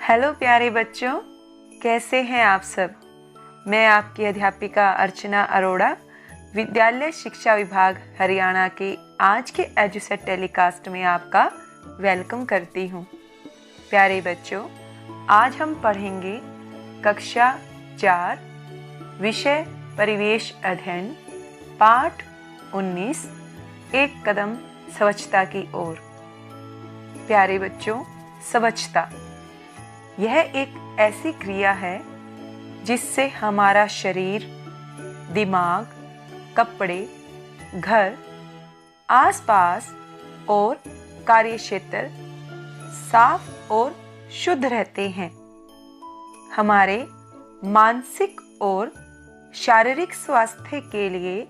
Hello प्यारे बच्चों, कैसे हैं आप सब। मैं आपकी अध्यापिका अर्चना अरोड़ा, विद्यालय शिक्षा विभाग हरियाणा के आज के एजुसेट टेलीकास्ट में आपका वेलकम करती हूँ। प्यारे बच्चों, आज हम पढ़ेंगे कक्षा 4 विषय परिवेश अध्ययन पाठ 19 एक कदम स्वच्छता की ओर। प्यारे बच्चों, स्वच्छता यह एक ऐसी क्रिया है जिससे हमारा शरीर, दिमाग, कपड़े, घर, आसपास और कार्यक्षेत्र साफ और शुद्ध रहते हैं। हमारे मानसिक और शारीरिक स्वास्थ्य के लिए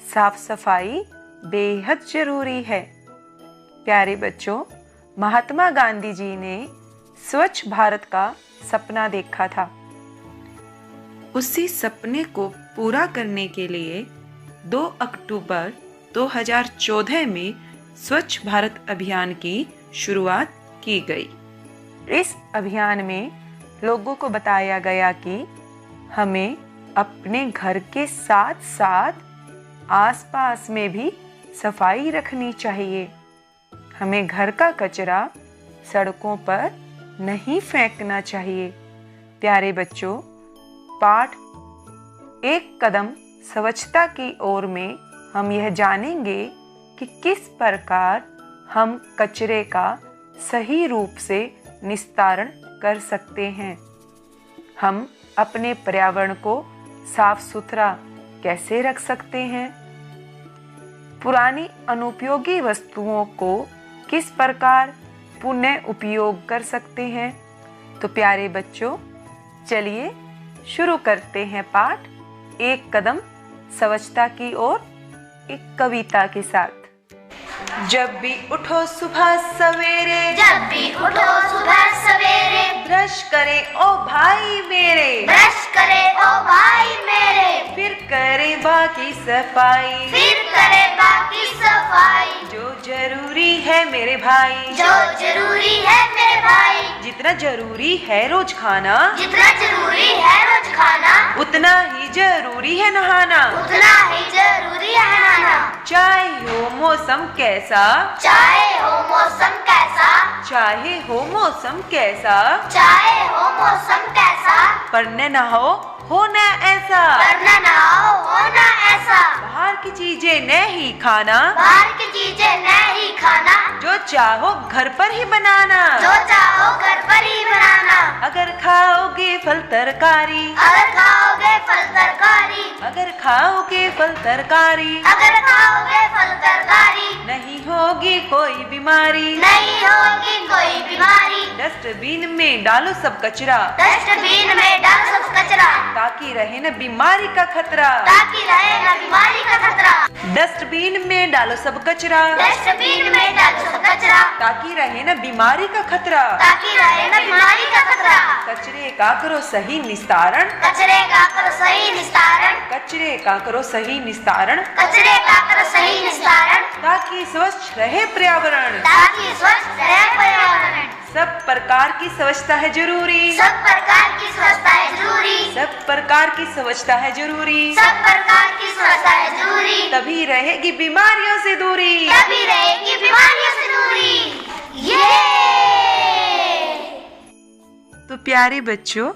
साफ सफाई बेहद जरूरी है। प्यारे बच्चों, महात्मा गांधी जी ने स्वच्छ भारत का सपना देखा था। उसी सपने को पूरा करने के लिए 2 अक्टूबर 2014 में स्वच्छ भारत अभियान की शुरुआत की गई। इस अभियान में लोगों को बताया गया कि हमें अपने घर के साथ साथ आसपास में भी सफाई रखनी चाहिए। हमें घर का कचरा सड़कों पर नहीं फेंकना चाहिए। प्यारे बच्चों, पाठ एक कदम स्वच्छता की ओर में हम यह जानेंगे कि किस प्रकार हम कचरे का सही रूप से निस्तारण कर सकते हैं। हम अपने पर्यावरण को साफ सुथरा कैसे रख सकते हैं। पुरानी अनुपयोगी वस्तुओं को किस प्रकार पुनः उपयोग कर सकते हैं। तो प्यारे बच्चों, चलिए शुरू करते हैं पाठ एक कदम स्वच्छता की ओर एक कविता के साथ। जब भी उठो सुबह सवेरे, जब भी उठो सुबह सवेरे, ब्रश करे ओ भाई मेरे, ब्रश करे ओ भाई मेरे, फिर करे बाकी सफाई, फिर करे बाकी सफाई, जो जरूरी है मेरे भाई, जो जरूरी है मेरे भाई, जितना जरूरी है रोज खाना, जितना जरूरी है रोज खाना, उतना ही जरूरी है नहाना। उतना ही जरूरी है नहाना। चाहे हो मौसम कैसा, चाहे हो मौसम कैसा, चाहे हो मौसम कैसा, चाहे हो मौसम कैसा, पर न हो न ऐसा, करना ना हो ना ऐसा, बाहर की चीजें नहीं खाना, बाहर की चीजें नहीं खाना, जो चाहो घर पर ही बनाना, जो चाहो घर पर ही बनाना। अगर खाओगे फल तरकारी, अगर खाओगे फल तरकारी, अगर खाओगे फल तरकारी, अगर खाओगे फल तरकारी, नहीं होगी कोई बीमारी। नहीं होगी कोई बीमारी। डस्टबिन में डालो सब कचरा, डस्टबिन में डाल सब कचरा, ताकि रहे न बीमारी का खतरा। ताकि रहे ना बीमारी का खतरा। डस्टबिन में डालो सब कचरा, डस्टबिन में डालो सब कचरा, ताकि रहे न बीमारी का खतरा। ताकि रहे ना बीमारी का खतरा। कचरे का करो सही निस्तारण, कचरे का करो सही निस्तारण, कचरे का करो सही निस्तारण, कचरे का करो सही निस्तारण, ताकि स्वच्छ रहे पर्यावरण। ताकि स्वच्छ रहे पर्यावरण। सब प्रकार की स्वच्छता है जरूरी, सब प्रकार की स्वच्छता है जरूरी, सब प्रकार की स्वच्छता है जरूरी। सब प्रकार की स्वच्छता है जरूरी, तभी रहेगी बीमारियों से दूरी, तभी रहेगी बीमारियों से दूरी। ये तो प्यारे बच्चों,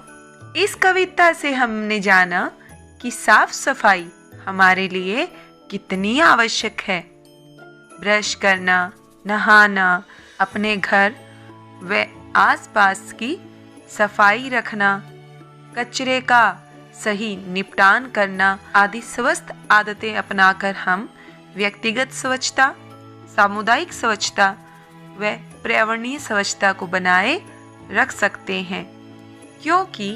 इस कविता से हमने जाना कि साफ सफाई हमारे लिए कितनी आवश्यक है। ब्रश करना, नहाना, अपने घर व आसपास की सफाई रखना, कचरे का सही निपटान करना आदि स्वस्थ आदतें अपनाकर हम व्यक्तिगत स्वच्छता, सामुदायिक स्वच्छता व पर्यावरणीय स्वच्छता को बनाए रख सकते हैं। क्योंकि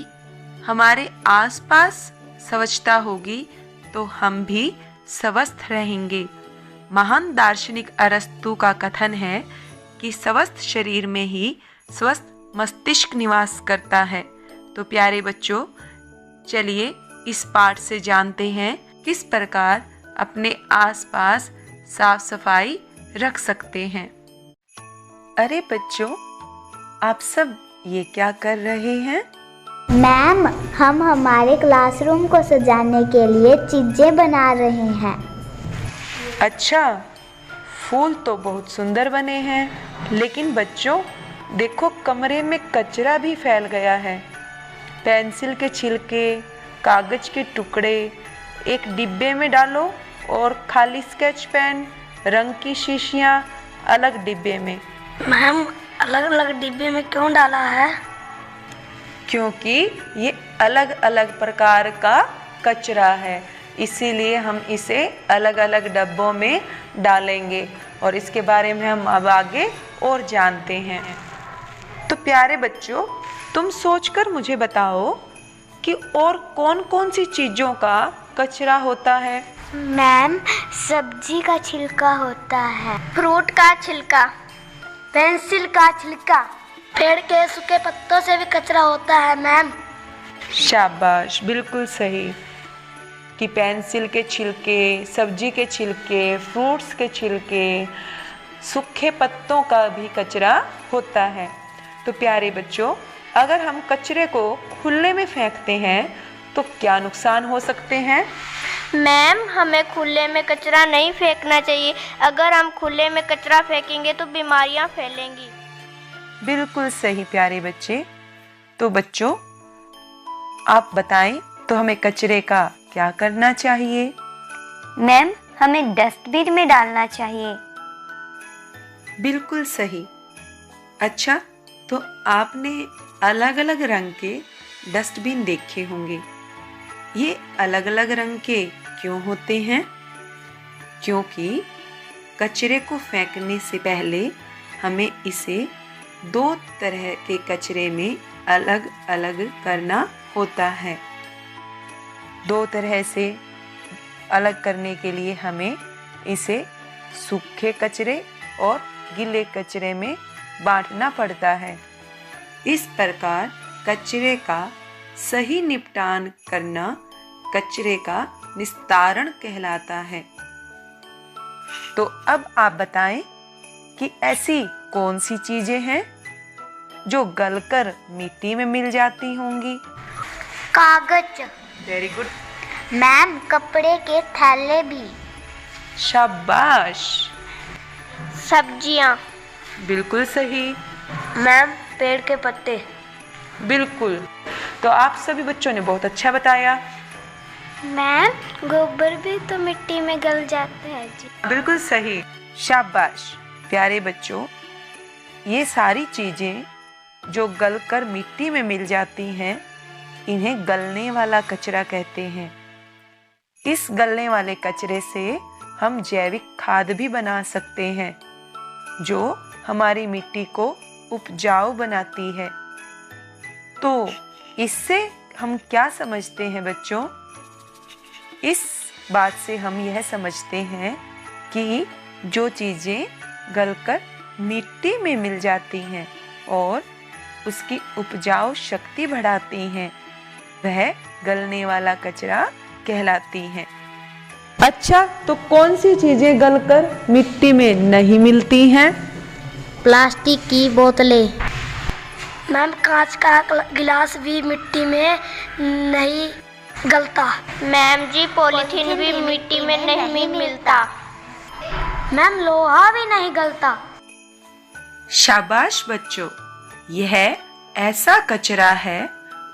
हमारे आसपास स्वच्छता होगी तो हम भी स्वस्थ रहेंगे। महान दार्शनिक अरस्तु का कथन है कि स्वस्थ शरीर में ही स्वस्थ मस्तिष्क निवास करता है। तो प्यारे बच्चों, चलिए इस पाठ से जानते हैं किस प्रकार अपने आसपास साफ सफाई रख सकते हैं। अरे बच्चों, आप सब ये क्या कर रहे हैं? मैम, हम हमारे क्लासरूम को सजाने के लिए चीजें बना रहे हैं। अच्छा, फूल तो बहुत सुंदर बने हैं, लेकिन बच्चों देखो कमरे में कचरा भी फैल गया है। पेंसिल के छिलके, कागज के टुकड़े एक डिब्बे में डालो और खाली स्केच पेन, रंग की शीशियाँ अलग डिब्बे में। मैम, अलग अलग डिब्बे में क्यों डाला है? क्योंकि ये अलग अलग प्रकार का कचरा है, इसीलिए हम इसे अलग अलग डब्बों में डालेंगे और इसके बारे में हम अब आगे और जानते हैं। तो प्यारे बच्चों, तुम सोचकर मुझे बताओ कि और कौन कौन सी चीज़ों का कचरा होता है? मैम, सब्जी का छिलका होता है, फ्रूट का छिलका, पेंसिल का छिलका, पेड़ के सूखे पत्तों से भी कचरा होता है मैम। शाबाश, बिल्कुल सही कि पेंसिल के छिलके, सब्जी के छिलके, फ्रूट्स के छिलके, सूखे पत्तों का भी कचरा होता है। तो प्यारे बच्चों, अगर हम कचरे को खुले में फेंकते हैं तो क्या नुकसान हो सकते हैं? मैम, हमें खुले में कचरा नहीं फेंकना चाहिए। अगर हम खुले में कचरा फेंकेंगे तो बीमारियां फैलेंगी। बिल्कुल सही प्यारे बच्चे। तो बच्चों, आप बताएं तो हमें कचरे का क्या करना चाहिए? मैम, हमें डस्टबिन में डालना चाहिए। बिल्कुल सही। अच्छा, तो आपने अलग अलग रंग के डस्टबिन देखे होंगे। ये अलग अलग रंग के क्यों होते हैं? क्योंकि कचरे को फेंकने से पहले हमें इसे दो तरह के कचरे में अलग अलग करना होता है। दो तरह से अलग करने के लिए हमें इसे सूखे कचरे और गीले कचरे में बांटना पड़ता है। इस प्रकार कचरे का सही निपटान करना कचरे का निस्तारण कहलाता है। तो अब आप बताएं कि ऐसी कौन सी चीजें हैं जो गलकर मिट्टी में मिल जाती होंगी? कागज। Very good. मैम, कपड़े के थैले भी। शाबाश, सब्जियां। बिल्कुल सही। मैम, पेड़ के पत्ते। बिल्कुल। तो आप सभी बच्चों ने बहुत अच्छा बताया। मैम, गोबर भी तो मिट्टी में गल जाता है जी। बिल्कुल सही, शाबाश। प्यारे बच्चों, ये सारी चीजें जो गलकर मिट्टी में मिल जाती हैं, इन्हें गलने वाला कचरा कहते हैं। इस गलने वाले कचरे से हम जैविक खाद भी बना सकते हैं, जो हमारी मिट्टी को उपजाऊ बनाती है। तो इससे हम क्या समझते हैं बच्चों? इस बात से हम यह समझते हैं कि जो चीज़ें गलकर मिट्टी में मिल जाती हैं और उसकी उपजाऊ शक्ति बढ़ाती हैं, वह गलने वाला कचरा कहलाती हैं। अच्छा, तो कौन सी चीज़ें गलकर मिट्टी में नहीं मिलती हैं? प्लास्टिक की बोतलें। मैम, कांच का गिलास भी मिट्टी में नहीं गलता। मैम जी, पॉलीथीन भी मिट्टी में नहीं मिलता। मैम, लोहा भी नहीं गलता। शाबाश बच्चों, यह ऐसा कचरा है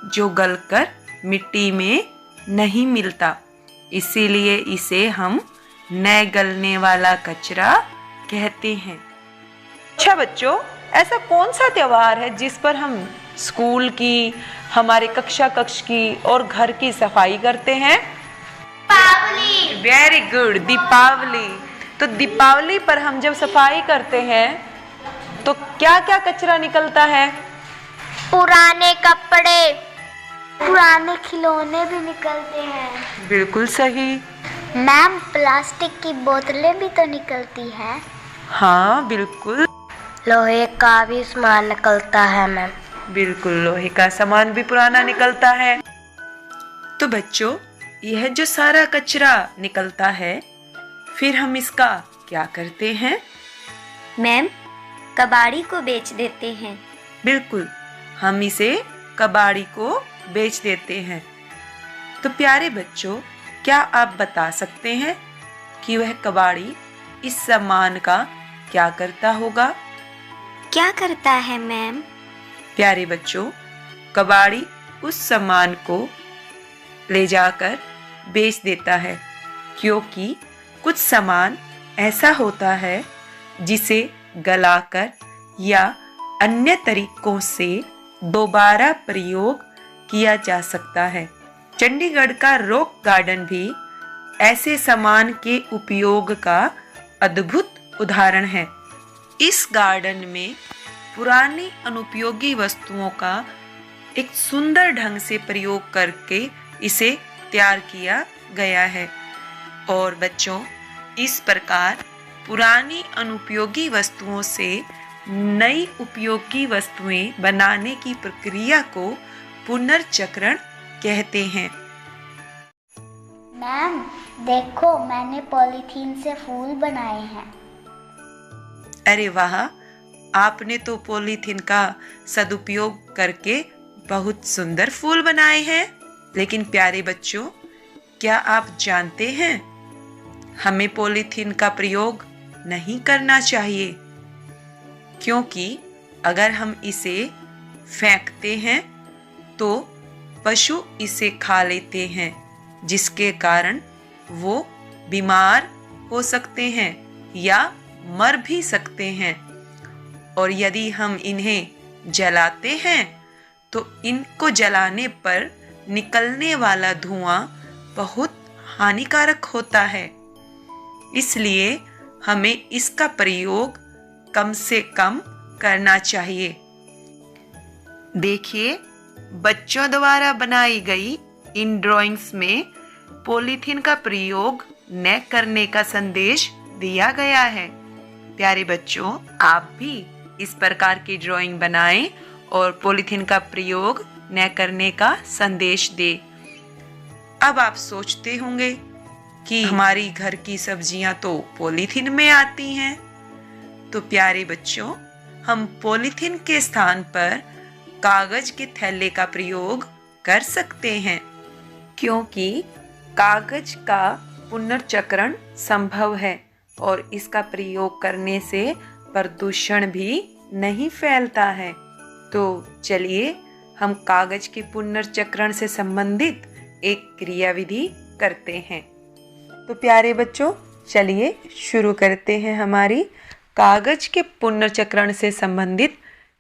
जो गलकर मिट्टी में नहीं मिलता, इसीलिए इसे हम न गलने वाला कचरा कहते हैं। अच्छा बच्चों, ऐसा कौन सा त्योहार है जिस पर हम स्कूल की, हमारे कक्षा कक्ष की और घर की सफाई करते हैं? दीपावली। Very good, Deepavali. तो दीपावली पर हम जब सफाई करते हैं तो क्या क्या कचरा निकलता है? पुराने कपड़े, पुराने खिलौने भी निकलते हैं। बिल्कुल सही। मैम, प्लास्टिक की बोतलें भी तो निकलती हैं। हाँ बिल्कुल। लोहे का भी सामान निकलता है मैम। बिल्कुल, लोहे का सामान भी पुराना निकलता है। तो बच्चों, यह जो सारा कचरा निकलता है, फिर हम इसका क्या करते हैं? मैम, कबाड़ी को बेच देते हैं। बिल्कुल, हम इसे कबाड़ी को बेच देते हैं। तो प्यारे बच्चों, क्या आप बता सकते हैं कि वह कबाड़ी इस सामान का क्या करता होगा? क्या करता है मैम? प्यारे बच्चों, कबाड़ी उस सामान को ले जाकर बेच देता है, क्योंकि कुछ सामान ऐसा होता है जिसे गलाकर या अन्य तरीकों से दोबारा प्रयोग किया जा सकता है। चंडीगढ़ का रॉक गार्डन भी ऐसे सामान के उपयोग का अद्भुत उदाहरण है। इस गार्डन में पुरानी अनुपयोगी वस्तुओं का एक सुंदर ढंग से प्रयोग करके इसे तैयार किया गया है। और बच्चों, इस प्रकार पुरानी अनुपयोगी वस्तुओं से नई उपयोगी वस्तुएं बनाने की प्रक्रिया को पुनर्चक्रण कहते हैं। मैम देखो, मैंने पॉलीथीन से फूल बनाए हैं। अरे वाह, आपने तो पॉलीथीन का सदुपयोग करके बहुत सुंदर फूल बनाए हैं। लेकिन प्यारे बच्चों, क्या आप जानते हैं, हमें पॉलीथीन का प्रयोग नहीं करना चाहिए, क्योंकि अगर हम इसे फेंकते हैं तो पशु इसे खा लेते हैं, जिसके कारण वो बीमार हो सकते हैं या मर भी सकते हैं। और यदि हम इन्हें जलाते हैं तो इनको जलाने पर निकलने वाला धुआं बहुत हानिकारक होता है। इसलिए हमें इसका प्रयोग कम से कम करना चाहिए। देखिए, बच्चों द्वारा बनाई गई इन ड्राइंग्स में पॉलीथीन का प्रयोग न करने का संदेश दिया गया है। प्यारे बच्चों, आप भी इस प्रकार की ड्राइंग बनाएं और पॉलीथीन का प्रयोग न करने का संदेश दें। अब आप सोचते होंगे कि हमारी घर की सब्जियां तो पॉलीथीन में आती हैं। तो प्यारे बच्चों, हम पॉलीथीन के स्थान पर कागज के थैले का प्रयोग कर सकते हैं, क्योंकि कागज का पुनर्चक्रण संभव है और इसका प्रयोग करने से प्रदूषण भी नहीं फैलता है। तो चलिए हम कागज के पुनर्चक्रण से संबंधित एक क्रियाविधि करते हैं। तो प्यारे बच्चों, चलिए शुरू करते हैं हमारी कागज के पुनर्चक्रण से संबंधित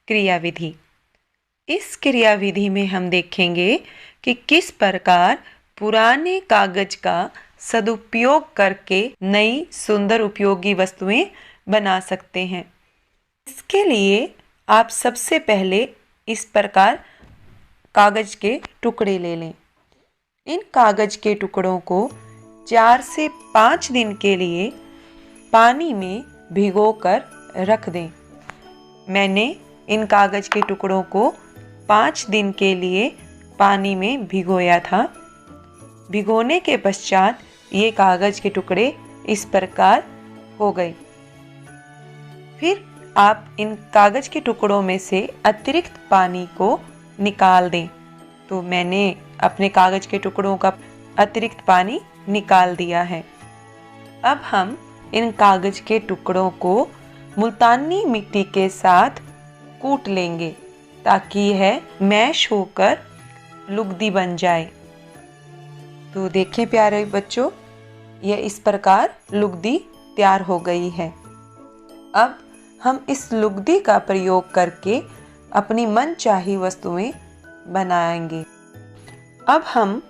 क्रियाविधि। इस क्रियाविधि में हम देखेंगे कि किस प्रकार पुराने कागज का सदुपयोग करके नई सुंदर उपयोगी वस्तुएं बना सकते हैं। इसके लिए आप सबसे पहले इस प्रकार कागज के टुकड़े ले लें। इन कागज के टुकड़ों को 4 से 5 दिन के लिए पानी में भिगोकर रख दें। मैंने इन कागज के टुकड़ों को 5 दिन के लिए पानी में भिगोया था। भिगोने के पश्चात ये कागज के टुकड़े इस प्रकार हो गए। फिर आप इन कागज के टुकड़ों में से अतिरिक्त पानी को निकाल दें। तो मैंने अपने कागज के टुकड़ों का अतिरिक्त पानी निकाल दिया है। अब हम इन कागज के टुकड़ों को मुल्तानी मिट्टी के साथ कूट लेंगे, ताकि यह मैश होकर लुगदी बन जाए। तो देखें प्यारे बच्चों, यह इस प्रकार लुगदी तैयार हो गई है। अब हम इस लुगदी का प्रयोग करके अपनी मनचाही वस्तुएं बनाएंगे। अब हम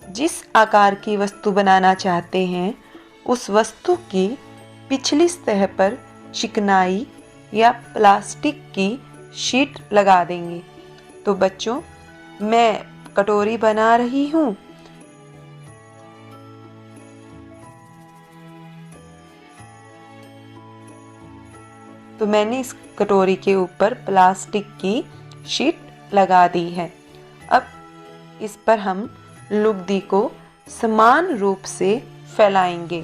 जिस आकार की वस्तु बनाना चाहते हैं, उस वस्तु की पिछली सतह पर चिकनाई या प्लास्टिक की शीट लगा देंगे। तो बच्चों, मैं कटोरी बना रही हूँ। तो मैंने इस कटोरी के ऊपर प्लास्टिक की शीट लगा दी है। अब इस पर हम लुगदी को समान रूप से फैलाएंगे।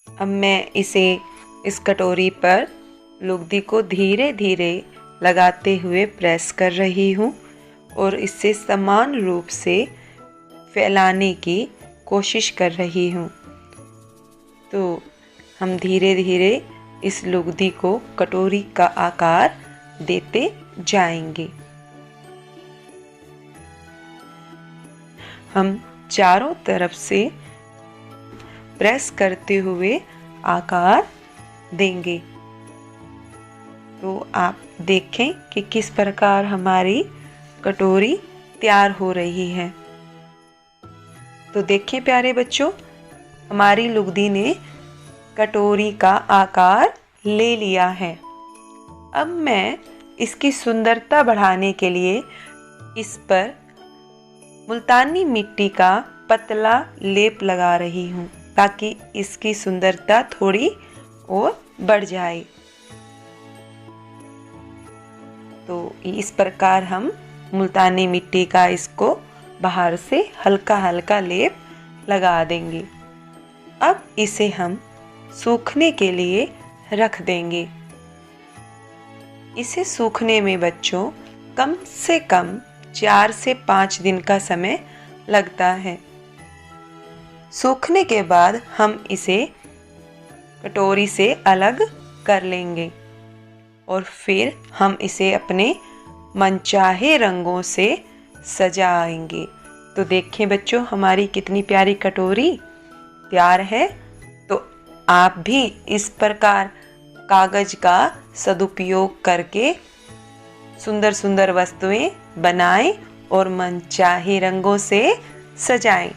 अब मैं इस कटोरी पर लुगदी को धीरे धीरे लगाते हुए प्रेस कर रही हूँ और इसे समान रूप से फैलाने की कोशिश कर रही हूँ। तो हम धीरे धीरे इस लुगदी को कटोरी का आकार देते जाएंगे। हम चारों तरफ से प्रेस करते हुए आकार देंगे। तो आप देखें कि किस प्रकार हमारी कटोरी तैयार हो रही है। तो देखिए प्यारे बच्चों, हमारी लुगदी ने कटोरी का आकार ले लिया है। अब मैं इसकी सुंदरता बढ़ाने के लिए इस पर मुल्तानी मिट्टी का पतला लेप लगा रही हूँ ताकि इसकी सुंदरता थोड़ी और बढ़ जाए। तो इस प्रकार हम मुल्तानी मिट्टी का इसको बाहर से हल्का हल्का लेप लगा देंगे। अब इसे हम सूखने के लिए रख देंगे। इसे सूखने में बच्चों कम से कम 4 से 5 दिन का समय लगता है। सूखने के बाद हम इसे कटोरी से अलग कर लेंगे और फिर हम इसे अपने मनचाहे रंगों से सजाएंगे। तो देखें बच्चों, हमारी कितनी प्यारी कटोरी तैयार है। तो आप भी इस प्रकार कागज का सदुपयोग करके सुंदर सुंदर वस्तुएं बनाएं और मनचाहे रंगों से सजाएं।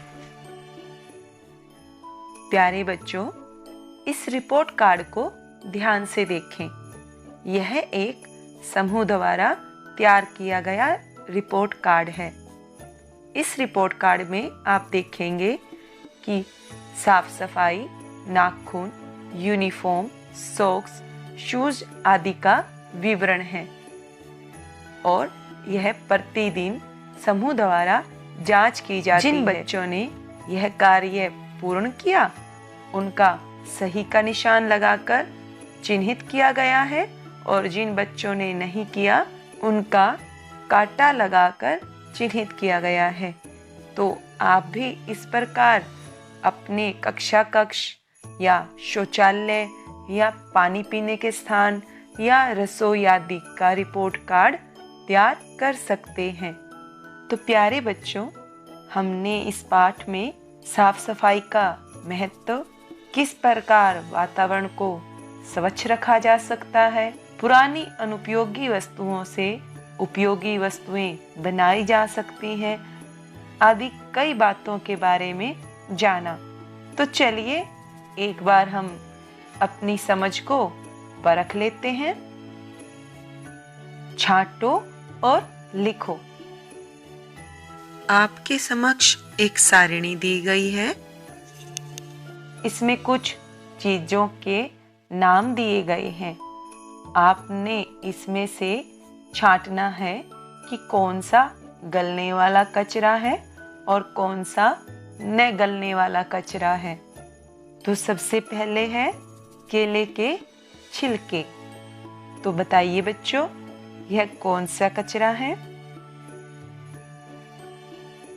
प्यारे बच्चों, इस रिपोर्ट कार्ड को ध्यान से देखें। यह एक समूह द्वारा तैयार किया गया रिपोर्ट कार्ड है। इस रिपोर्ट कार्ड में आप देखेंगे कि साफ सफाई, नाखून, यूनिफॉर्म, सॉक्स, शूज आदि का विवरण है और यह प्रतिदिन समूह द्वारा जांच की जाती है। जिन बच्चों ने यह कार्य पूर्ण किया उनका सही का निशान लगाकर चिन्हित किया गया है और जिन बच्चों ने नहीं किया उनका कांटा लगाकर चिन्हित किया गया है। तो आप भी इस प्रकार अपने कक्षा कक्ष या शौचालय या पानी पीने के स्थान या रसोई आदि का रिपोर्ट कार्ड तैयार कर सकते हैं। तो प्यारे बच्चों, हमने इस पाठ में साफ सफाई का महत्व, किस प्रकार वातावरण को स्वच्छ रखा जा सकता है, पुरानी अनुपयोगी वस्तुओं से उपयोगी वस्तुएं बनाई जा सकती हैं आदि कई बातों के बारे में जाना। तो चलिए एक बार हम अपनी समझ को परख लेते हैं। छांटो और लिखो। आपके समक्ष एक सारिणी दी गई है। इसमें कुछ चीजों के नाम दिए गए हैं। आपने इसमें से छांटना है कि कौन सा गलने वाला कचरा है और कौन सा न गलने वाला कचरा है। तो सबसे पहले है केले के छिलके। तो बताइए बच्चों, यह कौन सा कचरा है?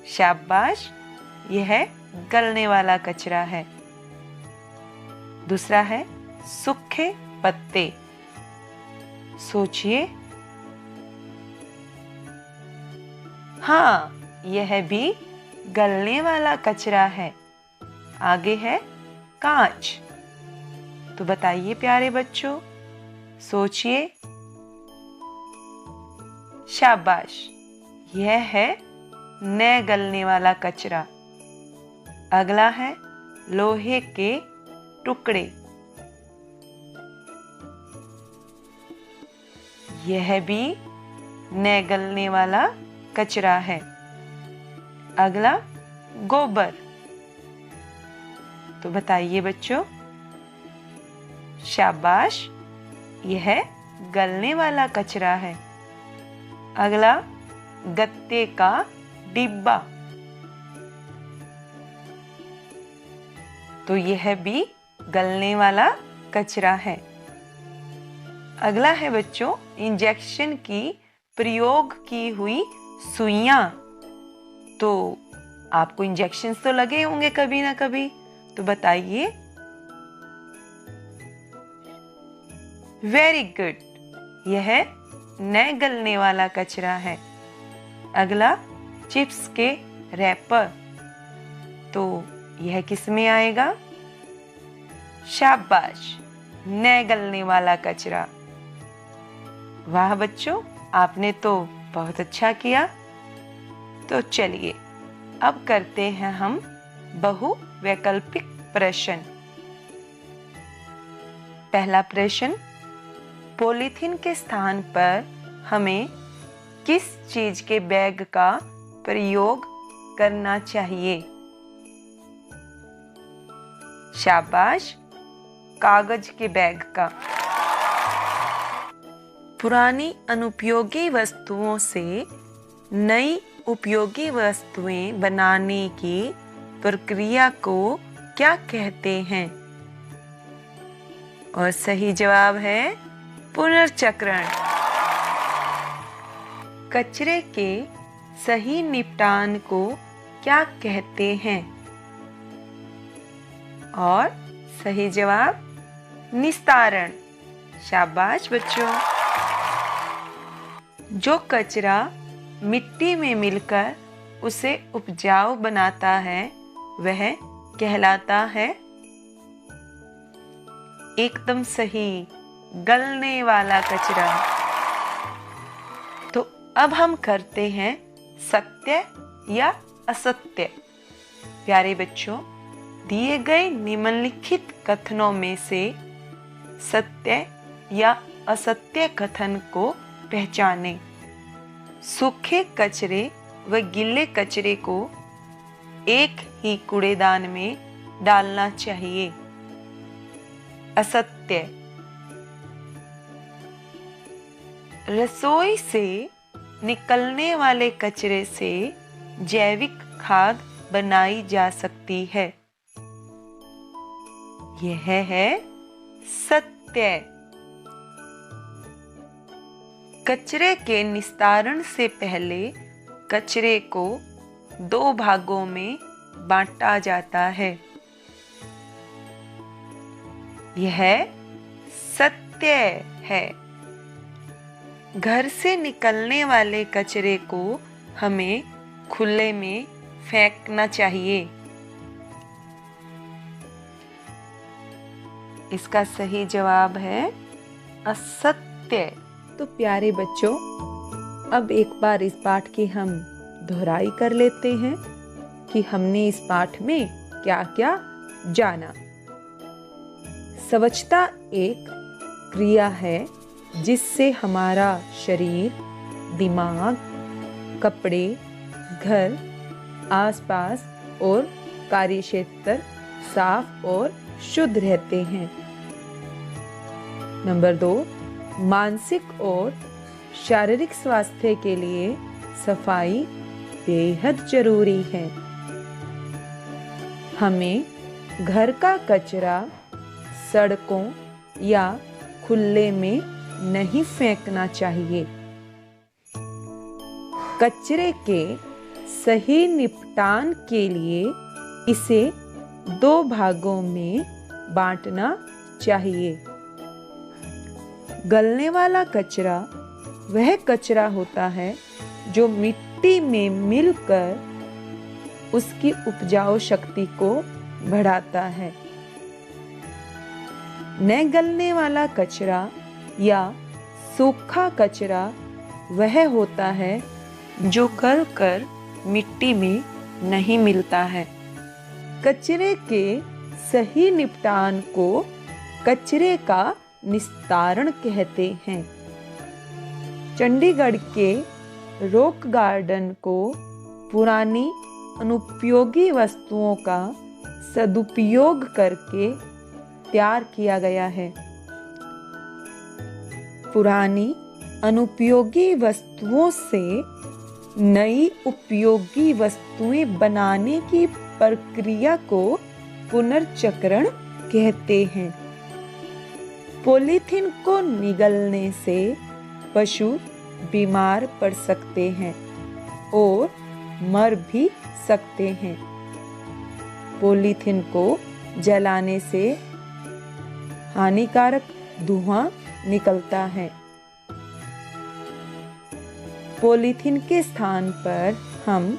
शाबाश, यह गलने वाला कचरा है। दूसरा है सूखे पत्ते। सोचिए। हाँ, यह भी गलने वाला कचरा है। आगे है कांच। तो बताइए प्यारे बच्चों, सोचिए। शाबाश, यह है न गलने वाला कचरा। अगला है लोहे के टुकड़े। यह भी न गलने वाला कचरा है। अगला गोबर। तो बताइए बच्चों। शाबाश, यह गलने वाला कचरा है। अगला गत्ते का डिब्बा। तो यह भी गलने वाला कचरा है। अगला है बच्चों इंजेक्शन की प्रयोग की हुई सुइयां। तो आपको इंजेक्शन तो लगे होंगे कभी ना कभी, तो बताइए। वेरी गुड, यह न गलने वाला कचरा है। अगला चिप्स के रैपर, तो यह किस में आएगा? शाबाश, न गलने वाला कचरा। वाह बच्चों, आपने तो बहुत अच्छा किया। तो चलिए अब करते हैं हम बहुवैकल्पिक प्रश्न। पहला प्रश्न, पॉलीथीन के स्थान पर हमें किस चीज के बैग का प्रयोग करना चाहिए? शाबाश, कागज के बैग का। पुरानी अनुपयोगी वस्तुओं से नई उपयोगी वस्तुएं बनाने की प्रक्रिया को क्या कहते हैं? और सही जवाब है पुनर्चक्रण। कचरे के सही निपटान को क्या कहते हैं? और सही जवाब निस्तारण। शाबाश बच्चों। जो कचरा मिट्टी में मिलकर उसे उपजाऊ बनाता है वह कहलाता है? एकदम सही, गलने वाला कचरा। तो अब हम करते हैं सत्य या असत्य। प्यारे बच्चों, दिए गए निम्नलिखित कथनों में से सत्य या असत्य कथन को पहचानें। सूखे कचरे व गीले कचरे को एक ही कूड़ेदान में डालना चाहिए। असत्य। रसोई से निकलने वाले कचरे से जैविक खाद बनाई जा सकती है। यह है सत्य। कचरे के निस्तारण से पहले कचरे को 2 भागों में बांटा जाता है। यह सत्य है। घर से निकलने वाले कचरे को हमें खुले में फेंकना चाहिए। इसका सही जवाब है असत्य। तो प्यारे बच्चों, अब एक बार इस पाठ की हम दोहराई कर लेते हैं कि हमने इस पाठ में क्या क्या जाना। स्वच्छता एक क्रिया है जिससे हमारा शरीर, दिमाग, कपड़े, घर, आसपास और कार्यक्षेत्र साफ और शुद्ध रहते हैं। नंबर 2, मानसिक और शारीरिक स्वास्थ्य के लिए सफाई बेहद जरूरी है। हमें घर का कचरा सड़कों या खुले में नहीं फेंकना चाहिए। कचरे के सही निपटान के लिए इसे 2 भागों में बांटना चाहिए। गलने वाला कचरा वह कचरा होता है जो मिट्टी में मिलकर उसकी उपजाऊ शक्ति को बढ़ाता है। न गलने वाला कचरा या सूखा कचरा वह होता है जो गलकर मिट्टी में नहीं मिलता है। कचरे के सही निपटान को कचरे का निस्तारण कहते हैं। चंडीगढ़ के रॉक गार्डन को पुरानी अनुपयोगी वस्तुओं का सदुपयोग करके तैयार किया गया है। पुरानी अनुपयोगी वस्तुओं से नई उपयोगी वस्तुएं बनाने की प्रक्रिया को पुनर्चक्रण कहते हैं। पॉलीथीन को निगलने से पशु बीमार पड़ सकते हैं और मर भी सकते हैं। पॉलीथीन को जलाने से हानिकारक धुआं निकलता है। पॉलीथीन के स्थान पर हम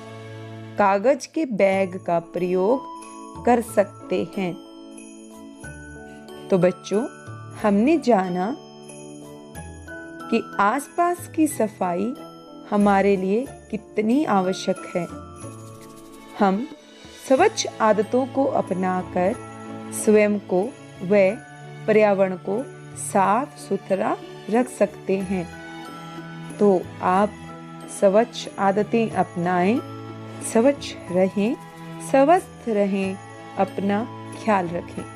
कागज के बैग का प्रयोग कर सकते हैं। तो बच्चों, हमने जाना कि आसपास की सफाई हमारे लिए कितनी आवश्यक है। हम स्वच्छ आदतों को अपनाकर स्वयं को व पर्यावरण को साफ सुथरा रख सकते हैं। तो आप स्वच्छ आदतें अपनाएं, स्वच्छ रहें, स्वस्थ रहें, अपना ख्याल रखें।